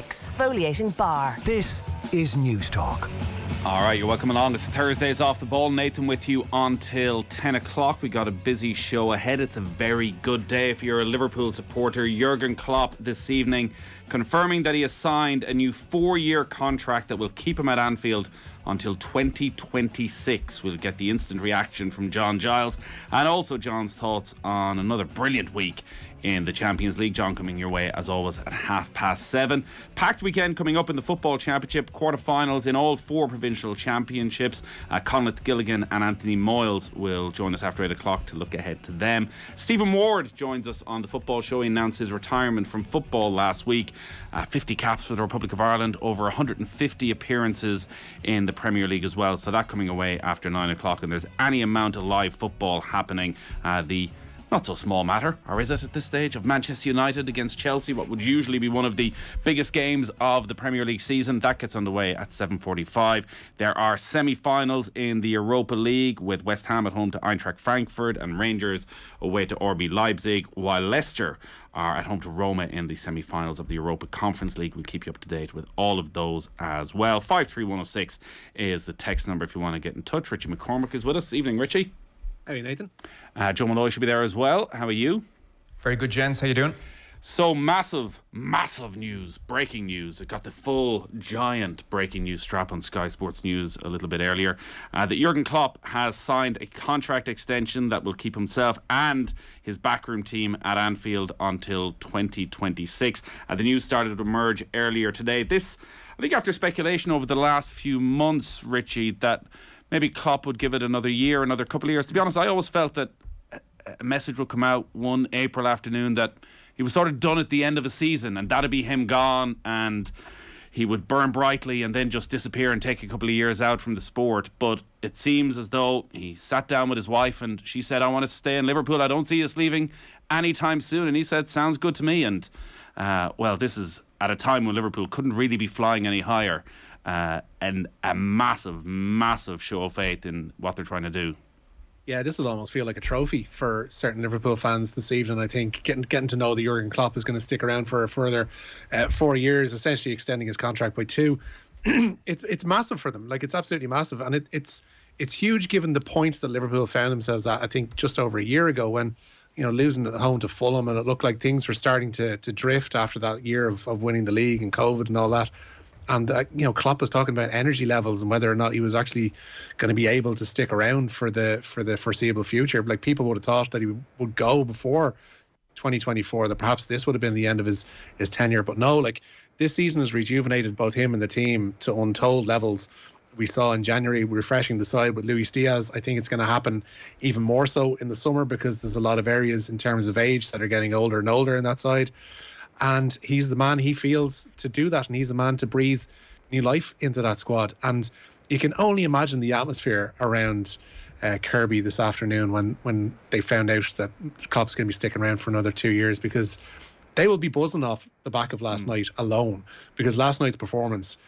exfoliating bar. This is News Talk. All right, you're welcome along. It's Thursdays Off the Ball. Nathan with you until 10 o'clock. We got a busy show ahead. It's a very good day if you're a Liverpool supporter. Jurgen Klopp this evening confirming that he has signed a new 4-year contract that will keep him at Anfield until 2026. We'll get the instant reaction from John Giles and also John's thoughts on another brilliant week in the Champions League. John coming your way as always at 7:30. Packed weekend coming up in the Football Championship, quarterfinals in all 4 provincial championships. Conleth Gilligan and Anthony Moyles will join us after 8 o'clock to look ahead to them. Stephen Ward joins us on the Football Show. He announced his retirement from football last week. 50 caps for the Republic of Ireland, over 150 appearances in the Premier League as well. So that coming away after 9 o'clock, and there's any amount of live football happening. The not so small matter, or is it at this stage, of Manchester United against Chelsea, what would usually be one of the biggest games of the Premier League season. That gets underway at 7:45. There are semi-finals in the Europa League, with West Ham at home to Eintracht Frankfurt and Rangers away to RB Leipzig, while Leicester are at home to Roma in the semi-finals of the Europa Conference League. We'll keep you up to date with all of those as well. 53106 is the text number if you want to get in touch. Richie McCormack is with us. Evening, Richie. How are you, Nathan? Joe Molloy should be there as well. How are you? Very good, gents. How you doing? So massive news, breaking news. It got the full giant breaking news strap on Sky Sports News a little bit earlier. That Jurgen Klopp has signed a contract extension that will keep himself and his backroom team at Anfield until 2026. The news started to emerge earlier today. This, I think, after speculation over the last few months, Richie, that maybe Klopp would give it another year, another couple of years. To be honest, I always felt that a message would come out one April afternoon that he was sort of done at the end of a season, and that'd be him gone, and he would burn brightly and then just disappear and take a couple of years out from the sport. But it seems as though he sat down with his wife and she said, I want to stay in Liverpool. I don't see us leaving anytime soon. And he said, sounds good to me. And well, this is at a time when Liverpool couldn't really be flying any higher. And a massive show of faith in what they're trying to do. Yeah, this will almost feel like a trophy for certain Liverpool fans this evening. I think getting to know that Jurgen Klopp is going to stick around for a further 4 years, essentially extending his contract by 2. It's massive for them. Like, it's absolutely massive, and it's huge given the points that Liverpool found themselves at. I think just over a year ago, when losing at home to Fulham, and it looked like things were starting to drift after that year of winning the league and COVID and all that. And, Klopp was talking about energy levels and whether or not he was actually going to be able to stick around for the foreseeable future. Like, people would have thought that he would go before 2024, that perhaps this would have been the end of his tenure. But no, like, this season has rejuvenated both him and the team to untold levels. We saw in January refreshing the side with Luis Diaz. I think it's going to happen even more so in the summer, because there's a lot of areas in terms of age that are getting older and older in that side. And he's the man, he feels, to do that, and he's the man to breathe new life into that squad. And you can only imagine the atmosphere around Kirby this afternoon when they found out that Klopp's going to be sticking around for another 2 years, because they will be buzzing off the back of last night alone. Because last night's performance,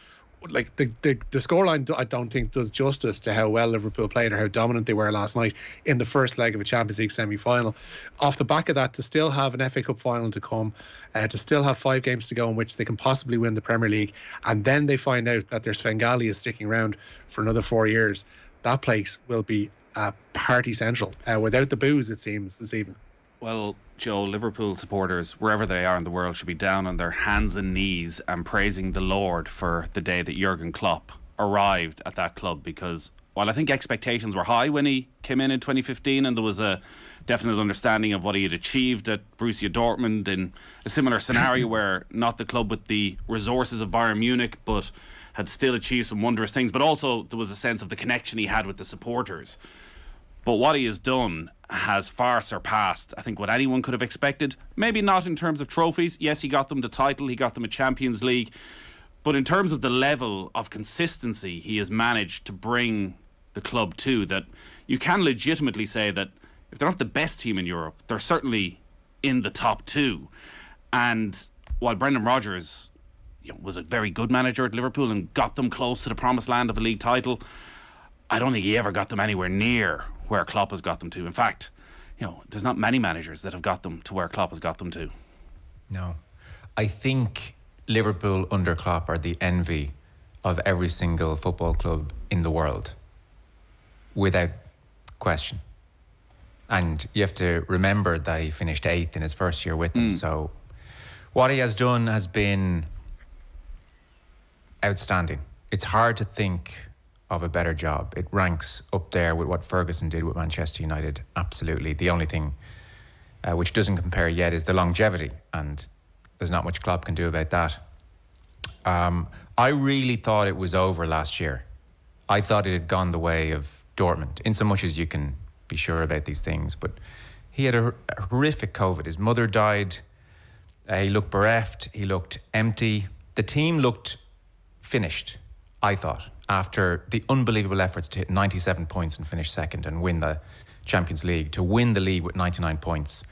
like, the scoreline, I don't think does justice to how well Liverpool played or how dominant they were last night in the first leg of a Champions League semi-final. Off the back of that, to still have an FA Cup final to come, to still have 5 games to go in which they can possibly win the Premier League, and then they find out that their Svengali is sticking around for another 4 years, that place will be party central, without the booze, it seems, this evening. Well, Joe, Liverpool supporters, wherever they are in the world, should be down on their hands and knees and praising the Lord for the day that Jurgen Klopp arrived at that club, because while I think expectations were high when he came in 2015, and there was a definite understanding of what he had achieved at Borussia Dortmund in a similar scenario where not the club with the resources of Bayern Munich, but had still achieved some wondrous things, but also there was a sense of the connection he had with the supporters. But what he has done has far surpassed, I think, what anyone could have expected. Maybe not in terms of trophies. Yes, he got them the title, he got them a Champions League. But in terms of the level of consistency he has managed to bring the club to, that you can legitimately say that if they're not the best team in Europe, they're certainly in the top 2. And while Brendan Rodgers was a very good manager at Liverpool and got them close to the promised land of a league title, I don't think he ever got them anywhere near where Klopp has got them to. In fact, there's not many managers that have got them to where Klopp has got them to. No. I think Liverpool under Klopp are the envy of every single football club in the world, without question. And you have to remember that he finished 8th in his first year with them. So what he has done has been outstanding. It's hard to think of a better job. It ranks up there with what Ferguson did with Manchester United. Absolutely. The only thing which doesn't compare yet is the longevity, and there's not much Klopp can do about that. I really thought it was over last year. I thought it had gone the way of Dortmund, in so much as you can be sure about these things. But he had a horrific COVID. His mother died. He looked bereft. He looked empty. The team looked finished, I thought, after the unbelievable efforts to hit 97 points and finish second and win the Champions League, to win the league with 99 points.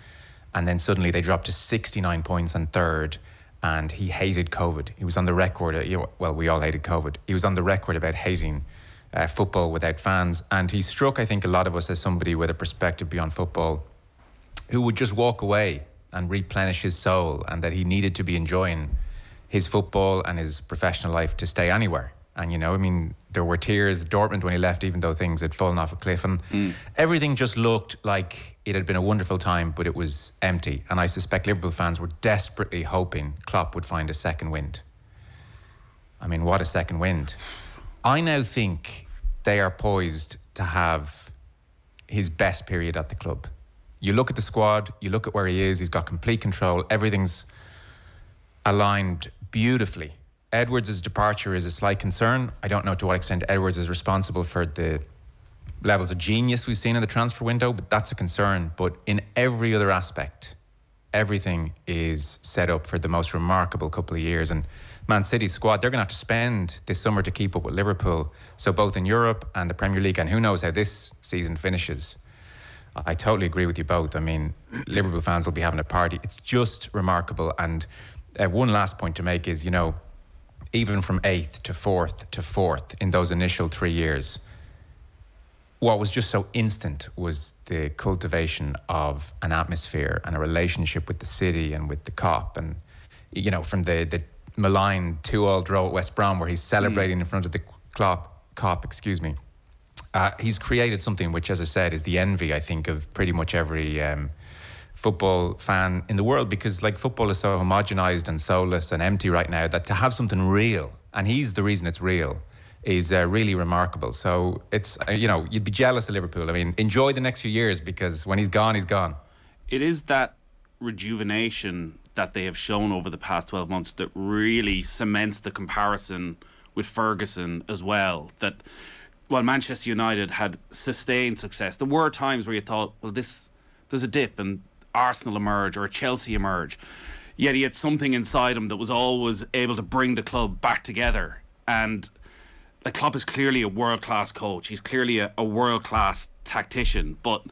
And then suddenly they dropped to 69 points and third. And he hated COVID. He was on the record, well, we all hated COVID. He was on the record about hating football without fans. And he struck, I think, a lot of us as somebody with a perspective beyond football who would just walk away and replenish his soul, and that he needed to be enjoying his football and his professional life to stay anywhere. And, there were tears at Dortmund when he left, even though things had fallen off a cliff. And everything just looked like it had been a wonderful time, but it was empty. And I suspect Liverpool fans were desperately hoping Klopp would find a second wind. What a second wind. I now think they are poised to have his best period at the club. You look at the squad, you look at where he is, he's got complete control, everything's aligned beautifully. Edwards' departure is a slight concern. I don't know to what extent Edwards is responsible for the levels of genius we've seen in the transfer window, but that's a concern. But in every other aspect, everything is set up for the most remarkable couple of years. And Man City's squad, they're going to have to spend this summer to keep up with Liverpool. So both in Europe and the Premier League, and who knows how this season finishes. I totally agree with you both. Liverpool fans will be having a party. It's just remarkable. And one last point to make is, even from 8th to 4th in those initial 3 years, what was just so instant was the cultivation of an atmosphere and a relationship with the city and with the Kop. And, from the malign 2-2 draw at West Brom, where he's celebrating in front of the Kop, he's created something which, as I said, is the envy, I think, of pretty much every football fan in the world, because football is so homogenized and soulless and empty right now, that to have something real, and he's the reason it's real, is really remarkable. So it's, you'd be jealous of Liverpool. Enjoy the next few years, because when he's gone, he's gone. It is that rejuvenation that they have shown over the past 12 months that really cements the comparison with Ferguson as well. That while Manchester United had sustained success, there were times where you thought, well, there's a dip and Arsenal emerge or Chelsea emerge. Yet he had something inside him that was always able to bring the club back together. And Klopp is clearly a world-class coach. He's clearly a world-class tactician. But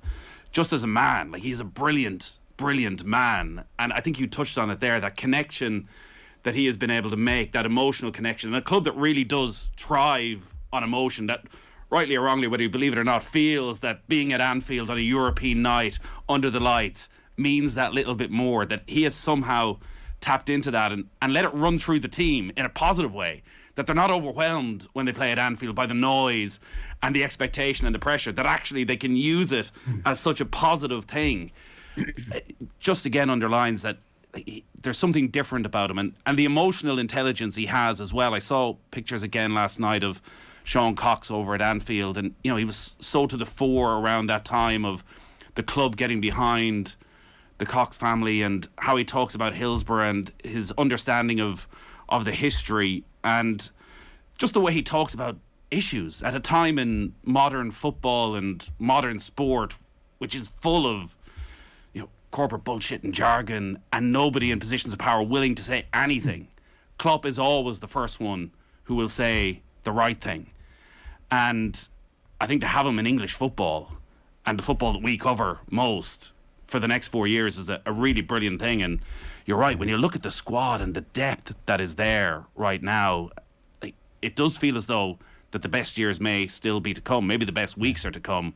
just as a man, he's a brilliant man. And I think you touched on it there, that connection that he has been able to make, that emotional connection. And a club that really does thrive on emotion, that rightly or wrongly, whether you believe it or not, feels that being at Anfield on a European night under the lights means that little bit more, that he has somehow tapped into that and let it run through the team in a positive way, that they're not overwhelmed when they play at Anfield by the noise and the expectation and the pressure, that actually they can use it as such a positive thing. Just again underlines that there's something different about him, and the emotional intelligence he has as well. I saw pictures again last night of Sean Cox over at Anfield, and he was so to the fore around that time of the club getting behind the Cox family, and how he talks about Hillsborough and his understanding of the history, and just the way he talks about issues at a time in modern football and modern sport, which is full of corporate bullshit and jargon, and nobody in positions of power willing to say anything. Klopp is always the first one who will say the right thing. And I think to have him in English football, and the football that we cover most, for the next 4 years is a really brilliant thing. And you're right, when you look at the squad and the depth that is there right now, it does feel as though that the best years may still be to come. Maybe the best weeks are to come.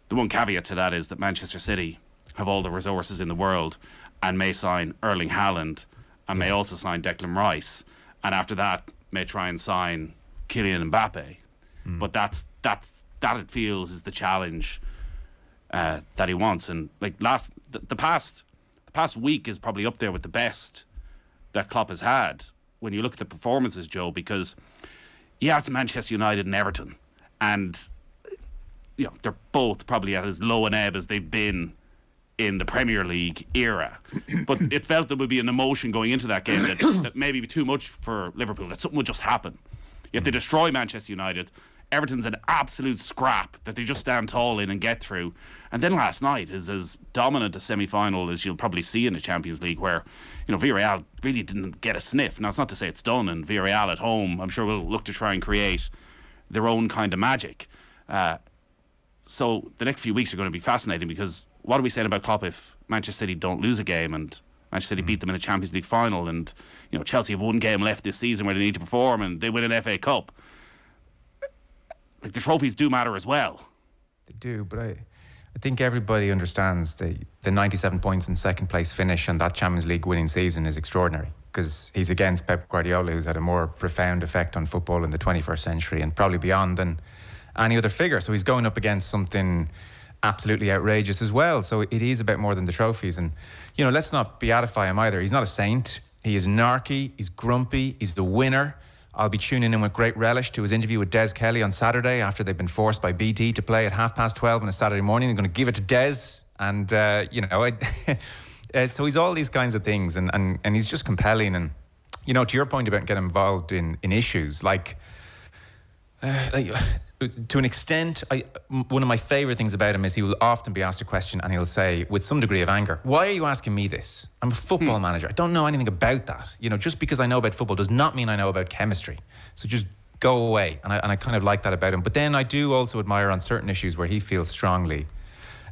The one caveat to that is that Manchester City have all the resources in the world and may sign Erling Haaland and may also sign Declan Rice, and after that may try and sign Kylian Mbappe. But that it feels is the challenge that he wants. And like the past week is probably up there with the best that Klopp has had when you look at the performances, Joe, because it's Manchester United and Everton, and they're both probably at as low an ebb as they've been in the Premier League era. But it felt there would be an emotion going into that game that maybe be too much for Liverpool, that something would just happen. Yet they destroy Manchester United. Everton's an absolute scrap that they just stand tall in and get through. And then last night is as dominant a semi-final as you'll probably see in the Champions League, where Villarreal really didn't get a sniff. Now, it's not to say it's done, and Villarreal at home, I'm sure, will look to try and create their own kind of magic. So the next few weeks are going to be fascinating, because what are we saying about Klopp if Manchester City don't lose a game and Manchester City beat them in a Champions League final, and Chelsea have one game left this season where they need to perform and they win an FA Cup? Like, the trophies do matter as well. They do, but I think everybody understands the 97 points in second place finish and that Champions League winning season is extraordinary, because he's against Pep Guardiola, who's had a more profound effect on football in the 21st century and probably beyond than any other figure. So he's going up against something absolutely outrageous as well. So it is about more than the trophies. And, let's not beatify him either. He's not a saint. He is narky. He's grumpy. He's the winner. I'll be tuning in with great relish to his interview with Des Kelly on Saturday, after they've been forced by BT to play at 12:30 on a Saturday morning. They're going to give it to Des. And, so he's all these kinds of things. And he's just compelling. And, to your point about getting involved in issues, like to an extent, one of my favourite things about him is he will often be asked a question and he'll say, with some degree of anger, "Why are you asking me this? I'm a football manager. I don't know anything about that. Just because I know about football does not mean I know about chemistry. So just go away." And I kind of like that about him. But then I do also admire on certain issues where he feels strongly.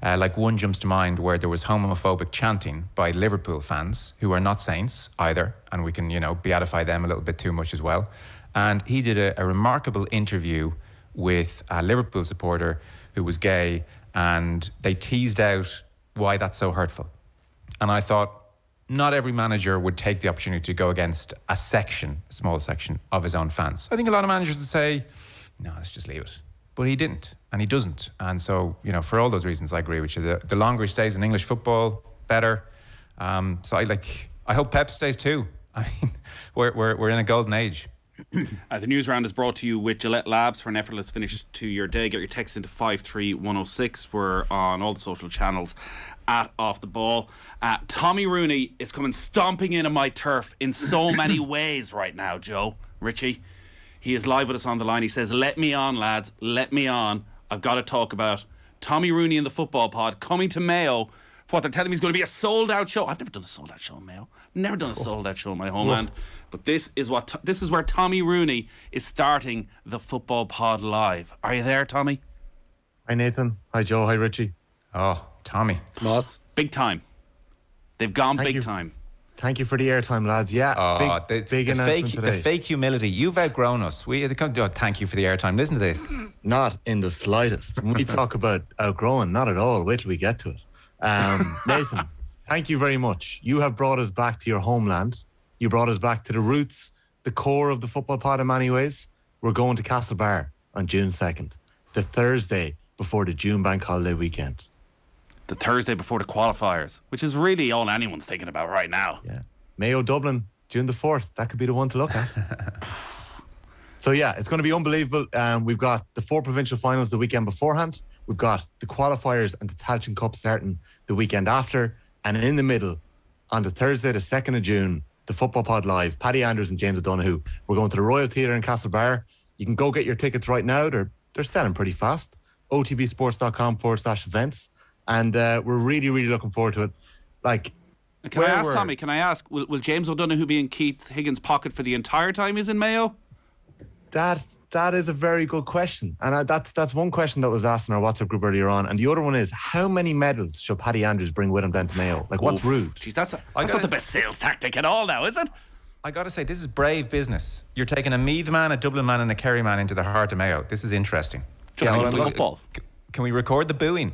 Like one jumps to mind where there was homophobic chanting by Liverpool fans, who are not saints either, and we can, beatify them a little bit too much as well. And he did a remarkable interview with a Liverpool supporter who was gay, and they teased out why that's so hurtful. And I thought, not every manager would take the opportunity to go against a small section of his own fans. I think a lot of managers would say, no, let's just leave it. But he didn't, and he doesn't. And so, for all those reasons, I agree with you. The longer he stays in English football, better. So I hope Pep stays too. I mean, we're in a golden age. The Newsround is brought to you with Gillette Labs for an effortless finish to your day. Get your text into 53106. We're on all the social channels at Off the Ball. Tommy Rooney is coming stomping in on my turf in so many ways right now, Joe. Richie, he is live with us on the line. He says, "Let me on, lads, let me on. I've got to talk about Tommy Rooney in the football pod coming to Mayo for what they're telling me is going to be a sold-out show." I've never done a sold-out show in Mayo. Never done a sold-out show in my homeland. But this is where Tommy Rooney is starting the football pod live. Are you there, Tommy? Hi, Nathan. Hi, Joe. Hi, Richie. Oh, Tommy. Moss. Big time. They've gone big time. Thank you for the airtime, lads. Yeah, big announcement today. The fake humility. You've outgrown us. Thank you for the airtime. Listen to this. Not in the slightest. When we talk about outgrowing, not at all. Wait till we get to it. Nathan, thank you very much. You have brought us back to your homeland. You brought us back to the roots, the core of the football pod in many ways. We're going to Castlebar on June 2nd, the Thursday before the June bank holiday weekend. The Thursday before the qualifiers, which is really all anyone's thinking about right now. Yeah. Mayo Dublin, June the 4th. That could be the one to look at. So yeah, it's going to be unbelievable. We've got the 4 provincial finals the weekend beforehand. We've got the qualifiers and the Tailteann Cup starting the weekend after. And in the middle, on the Thursday, the 2nd of June, the Football Pod Live, Paddy Andrews and James O'Donoghue. We're going to the Royal Theatre in Castlebar. You can go get your tickets right now. They're selling pretty fast. otbsports.com/events. And we're really, really looking forward to it. Can I ask, will James O'Donoghue be in Keith Higgins' pocket for the entire time he's in Mayo? That is a very good question. And that's one question that was asked in our WhatsApp group earlier on. And the other one is, how many medals should Paddy Andrews bring with him down to Mayo? What's rude? Jeez, that's not the best sales tactic at all now, is it? I got to say, this is brave business. You're taking a Meath man, a Dublin man and a Kerry man into the heart of Mayo. This is interesting. Just like football. Can we record the booing?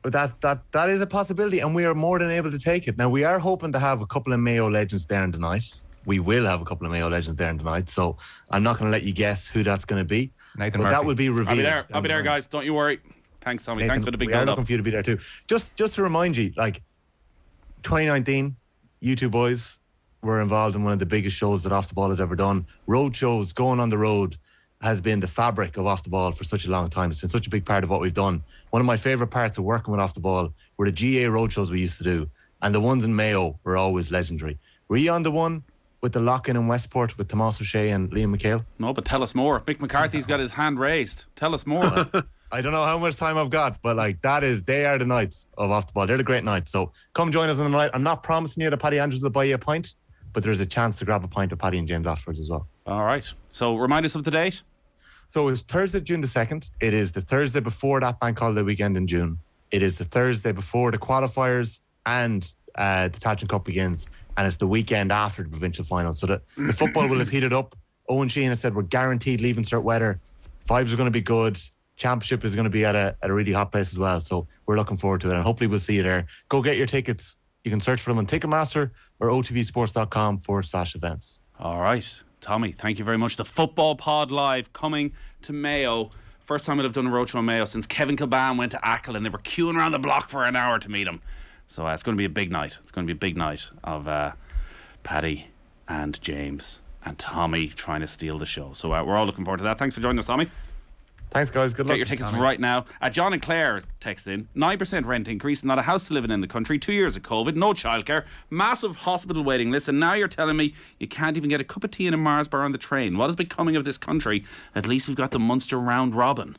That is a possibility, and we are more than able to take it. Now, we are hoping to have a couple of Mayo legends there in the night. We will have a couple of Mayo legends there in the night, so I'm not going to let you guess who that's going to be. Nathan but Murphy. that will be revealed. I'll be there, guys. Don't you worry. Thanks, Tommy. Nathan, Thanks for the big we are build-up. looking for you to be there too. Just to remind you, like 2019, you two boys were involved in one of the biggest shows that Off the Ball has ever done. Road shows, going on the road, has been the fabric of Off the Ball for such a long time. It's been such a big part of what we've done. One of my favourite parts of working with Off the Ball were the GA road shows we used to do, and the ones in Mayo were always legendary. Were you on the one with the lock-in in Westport with Tomas O'Shea and Liam McHale? No, but tell us more. Mick McCarthy's got his hand raised. Tell us more. I don't know how much time I've got, but they are the nights of Off the Ball. They're the great nights. So come join us on the night. I'm not promising you that Paddy Andrews will buy you a pint, but there's a chance to grab a pint of Paddy and James afterwards as well. All right. So remind us of the date. So it's Thursday, June the 2nd. It is the Thursday before that bank holiday weekend in June. It is the Thursday before the qualifiers and the Tachin Cup begins, and it's the weekend after the provincial final. So the football will have heated up. Owen Sheehan has said we're guaranteed leaving cert weather. Vibes are going to be good. Championship is going to be at a really hot place as well. So we're looking forward to it, and hopefully we'll see you there. Go get your tickets. You can search for them on Ticketmaster or otbsports.com/events. All right. Tommy, thank you very much. The Football Pod Live coming to Mayo. First time I've done a roadshow in Mayo since Kevin Kilban went to Achill, and they were queuing around the block for an hour to meet him. So it's going to be a big night. It's going to be a big night of Paddy and James and Tommy trying to steal the show. So we're all looking forward to that. Thanks for joining us, Tommy. Thanks, guys. Good luck. Get your tickets right now. John and Claire text in. 9% rent increase, not a house to live in the country, 2 years of COVID, no childcare, massive hospital waiting list, and now you're telling me you can't even get a cup of tea in a Mars bar on the train. What is becoming of this country? At least we've got the Munster round robin.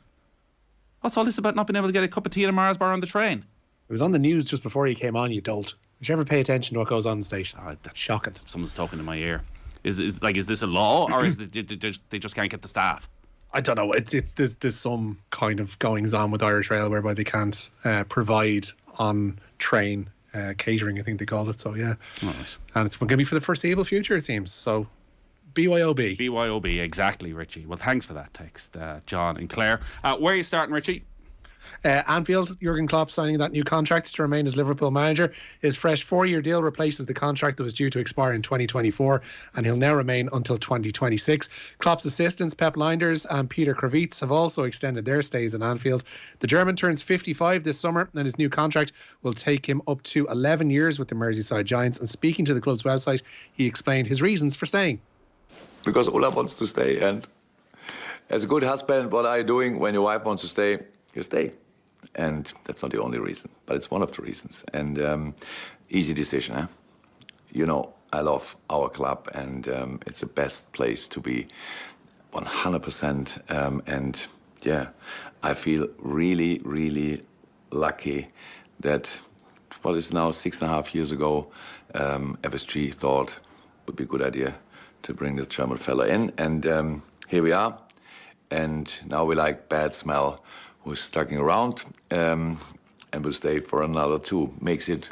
What's all this about not being able to get a cup of tea in a Mars bar on the train? It was on the news just before you came on, you dolt. Did you ever pay attention to what goes on the station? Shocking. Someone's talking in my ear. Is this a law, or is they just can't get the staff? I don't know. There's some kind of goings on with Irish Rail whereby they can't provide on train catering, I think they call it. So yeah, Nice. And it's going to be for the foreseeable future, it seems. So BYOB. BYOB, exactly, Richie. Well, thanks for that text, John and Claire. Where are you starting, Richie? Anfield, Jurgen Klopp signing that new contract to remain as Liverpool manager. His fresh 4-year deal replaces the contract that was due to expire in 2024, and he'll now remain until 2026. Klopp's assistants, Pep Lijnders and Peter Kravitz, have also extended their stays in Anfield. The German turns 55 this summer, and his new contract will take him up to 11 years with the Merseyside Giants. And speaking to the club's website, he explained his reasons for staying. Because Ola wants to stay, and as a good husband, what are you doing when your wife wants to stay? You stay. And that's not the only reason, but it's one of the reasons. And easy decision, eh? You know, I love our club, and it's the best place to be, 100%. And yeah, I feel really, really lucky that what is now 6.5 years ago, FSG thought it would be a good idea to bring this German fella in. And here we are. And now we like bad smell who's sticking around and will stay for another 2. Makes it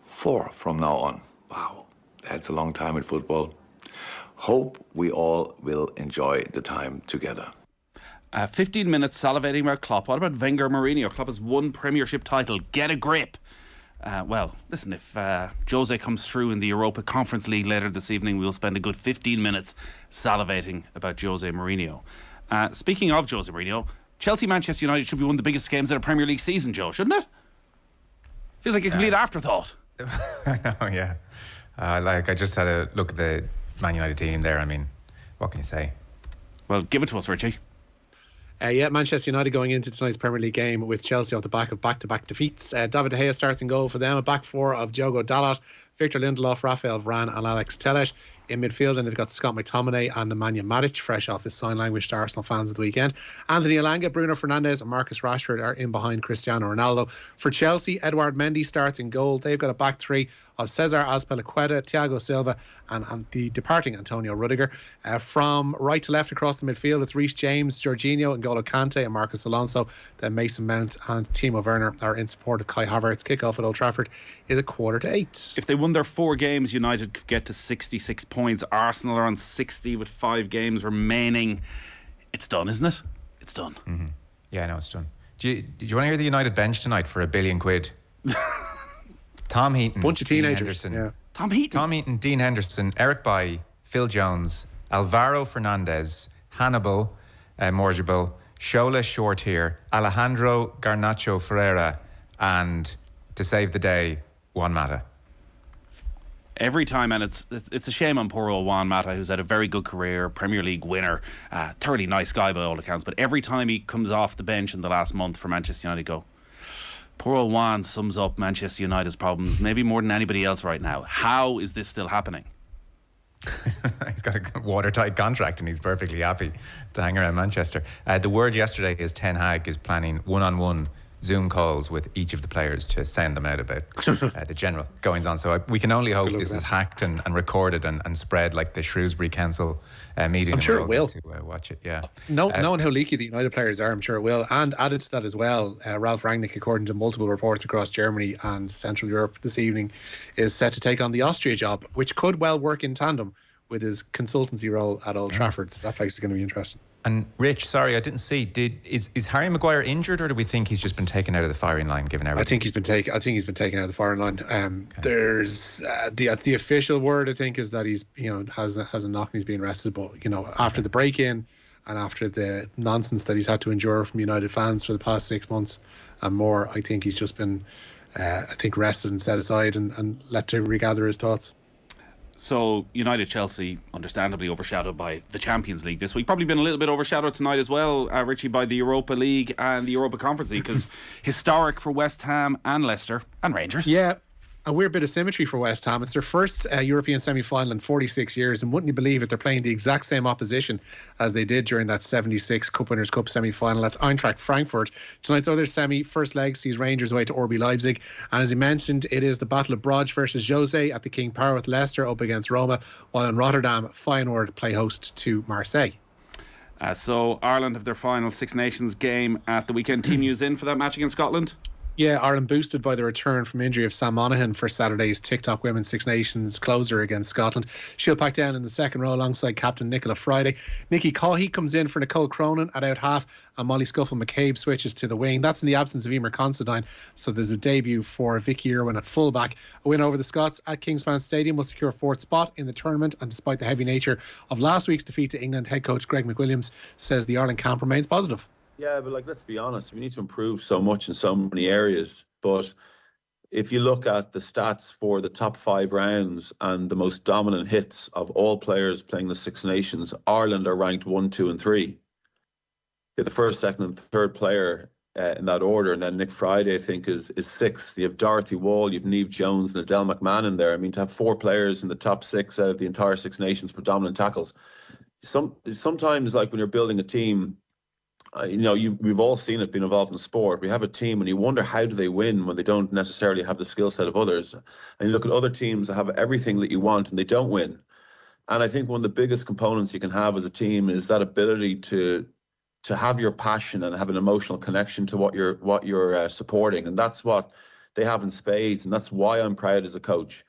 4 from now on. Wow, that's a long time in football. Hope we all will enjoy the time together. 15 minutes salivating about Klopp. What about Wenger Mourinho? Klopp has one Premiership title. Get a grip. Well, listen, if Jose comes through in the Europa Conference League later this evening, we'll spend a good 15 minutes salivating about Jose Mourinho. Speaking of Jose Mourinho, Chelsea-Manchester United should be one of the biggest games of the Premier League season, Joe, shouldn't it? Feels like a complete afterthought. I know, yeah. I just had a look at the Man United team there. I mean, what can you say? Well, give it to us, Richie. Manchester United going into tonight's Premier League game with Chelsea off the back of back-to-back defeats. David De Gea starts in goal for them. A back four of Diogo Dalot, Victor Lindelof, Rafael Varane and Alex Telles. In midfield, and they've got Scott McTominay and Nemanja Matic, fresh off his sign language to Arsenal fans at the weekend. Anthony Elanga, Bruno Fernandes and Marcus Rashford are in behind Cristiano Ronaldo. For Chelsea, Edouard Mendy starts in goal. They've got a back three of Cesar Azpilicueta, Thiago Silva and the departing Antonio Rudiger. From right to left across the midfield, it's Reece James, Jorginho, N'Golo Kante and Marcus Alonso. Then Mason Mount and Timo Werner are in support of Kai Havertz. Kick-off at Old Trafford is 7:45. If they won their 4 games, United could get to 66 points. Arsenal are on 60 with 5 games remaining. It's done, isn't it? It's done. Mm-hmm. Yeah, no, it's done. Do you want to hear the United bench tonight for £1 billion? Tom Heaton, bunch of Dean teenagers. Henderson, Yeah. Tom Heaton, Dean Henderson, Eric Bailly, Phil Jones, Alvaro Fernandez, Hannibal Morgible, Shola Shortier, Alejandro Garnacho Ferreira, and to save the day, Juan Mata. Every time, and it's a shame on poor old Juan Mata, who's had a very good career, Premier League winner, thoroughly nice guy by all accounts, but every time he comes off the bench in the last month for Manchester United, go, poor old Juan sums up Manchester United's problems maybe more than anybody else right now. How is this still happening? He's got a watertight contract and he's perfectly happy to hang around Manchester. The word yesterday is Ten Hag is planning one-on-one Zoom calls with each of the players to sound them out about the general goings on. So we can only hope this is hacked and recorded and spread like the Shrewsbury Council meeting. I'm sure it will. To watch it, yeah. Knowing how leaky the United players are, I'm sure it will. And added to that as well, Ralph Rangnick, according to multiple reports across Germany and Central Europe this evening, is set to take on the Austria job, which could well work in tandem with his consultancy role at Old Trafford. So that place is going to be interesting. And Rich, sorry, I didn't see. Is Harry Maguire injured, or do we think he's just been taken out of the firing line? Given everything, I think he's been taken out of the firing line. Okay. There's the official word, I think, is that he's has a knock and he's being rested. But after the break-in and after the nonsense that he's had to endure from United fans for the past 6 months and more, I think he's just been rested and set aside and let to regather his thoughts. So United-Chelsea, understandably overshadowed by the Champions League this week. Probably been a little bit overshadowed tonight as well, Richie, by the Europa League and the Europa Conference League, because historic for West Ham and Leicester and Rangers. Yeah, a weird bit of symmetry for West Ham. It's their first European semi-final in 46 years, and wouldn't you believe it, they're playing the exact same opposition as they did during that 76 Cup Winners' Cup semi-final. That's Eintracht Frankfurt. Tonight's other semi, first leg, sees Rangers away to RB Leipzig, and as you mentioned, it is the Battle of Bruges versus Jose at the King Power, with Leicester up against Roma, while in Rotterdam, Feyenoord play host to Marseille. So Ireland have their final Six Nations game at the weekend. Team news in for that match against Scotland? Yeah, Ireland boosted by the return from injury of Sam Monaghan for Saturday's TikTok Women's Six Nations closer against Scotland. She'll pack down in the second row alongside captain Nicola Friday. Nikki Caughey comes in for Nicole Cronin at out half, and Molly Scuffle-McCabe switches to the wing. That's in the absence of Emer Considine, so there's a debut for Vicky Irwin at fullback. A win over the Scots at Kingspan Stadium will secure fourth spot in the tournament, and despite the heavy nature of last week's defeat to England, head coach Greg McWilliams says the Ireland camp remains positive. Yeah, but let's be honest, we need to improve so much in so many areas. But if you look at the stats for the top 5 rounds and the most dominant hits of all players playing the Six Nations, Ireland are ranked 1, 2 and 3. You're the first, second and third player in that order. And then Nick Friday, I think, is 6th. You have Dorothy Wall, you have Niamh Jones and Adele McMahon in there. I mean, to have 4 players in the top 6 out of the entire Six Nations for dominant tackles. Sometimes, like when you're building a team, we've all seen it being involved in sport. We have a team and you wonder, how do they win when they don't necessarily have the skill set of others? And you look at other teams that have everything that you want and they don't win. And I think one of the biggest components you can have as a team is that ability to have your passion and have an emotional connection to what you're supporting. And that's what they have in spades. And that's why I'm proud as a coach.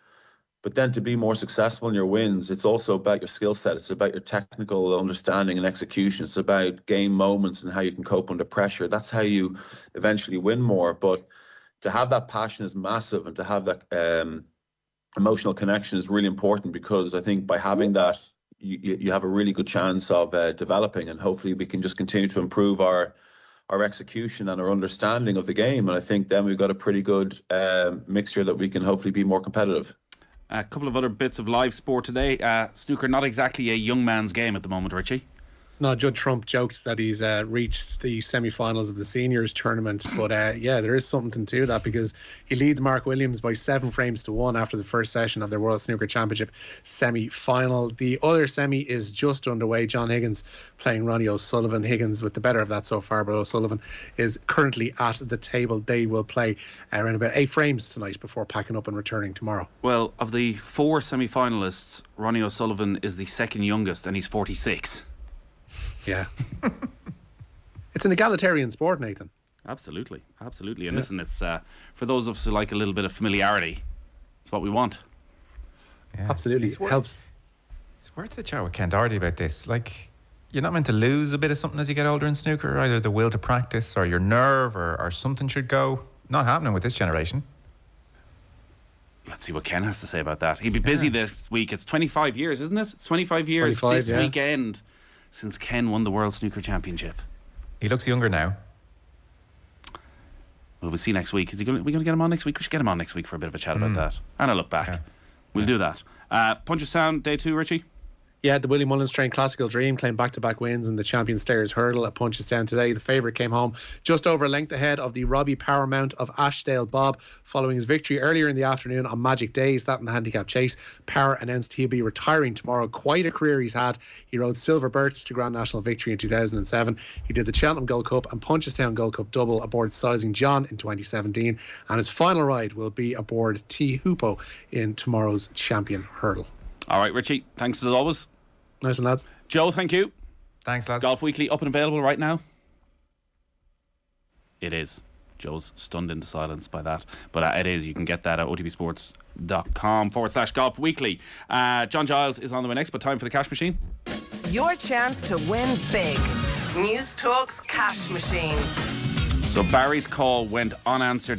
But then to be more successful in your wins, it's also about your skill set. It's about your technical understanding and execution. It's about game moments and how you can cope under pressure. That's how you eventually win more. But to have that passion is massive, and to have that emotional connection is really important, because I think by having that, you have a really good chance of developing, and hopefully we can just continue to improve our execution and our understanding of the game. And I think then we've got a pretty good mixture that we can hopefully be more competitive. A couple of other bits of live sport today. Snooker, not exactly a young man's game at the moment, Richie. No, Judd Trump joked that he's reached the semi-finals of the seniors tournament, but there is something to that, because he leads Mark Williams by 7 frames to 1 after the first session of their World Snooker Championship semi-final. The other semi is just underway. John Higgins playing Ronnie O'Sullivan. Higgins with the better of that so far, but O'Sullivan is currently at the table. They will play around about 8 frames tonight before packing up and returning tomorrow. Well, of the 4 semi-finalists, Ronnie O'Sullivan is the second youngest, and he's 46. Yeah. It's an egalitarian sport, Nathan. Absolutely. And listen, it's for those of us who like a little bit of familiarity, it's what we want. Yeah. Absolutely. It helps. It's worth a chat with Ken Doherty about this. Like, you're not meant to lose a bit of something as you get older in snooker, either the will to practice or your nerve or something should go. Not happening with this generation. Let's see what Ken has to say about that. He'd be busy this week. It's 25 years, isn't it? It's 25 years 25, this weekend since Ken won the World Snooker Championship. He looks younger now. Well, we'll see next week. We're going to get him on next week? We should get him on next week for a bit of a chat about that. And a look back. Yeah. We'll do that. Punchestown Day 2, Richie? Yeah, the Willie Mullins trained Classical Dream claimed back-to-back wins in the Champion Stayers Hurdle at Punchestown today. The favourite came home just over a length ahead of the Robbie Paramount of Ashdale Bob following his victory earlier in the afternoon on Magic Days, that in the handicap chase. Power announced he'll be retiring tomorrow. Quite a career he's had. He rode Silver Birch to Grand National victory in 2007. He did the Cheltenham Gold Cup and Punchestown Gold Cup double aboard Sizing John in 2017. And his final ride will be aboard T. Hoopo in tomorrow's Champion Hurdle. All right, Richie. Thanks as always. Nice one, lads. Joe, thank you. Thanks, lads. Golf Weekly up and available right now? It is. Joe's stunned into silence by that. But it is. You can get that at otbsports.com/Golf Weekly. John Giles is on the way next, but time for the cash machine. Your chance to win big. News Talk's cash machine. So Barry's call went unanswered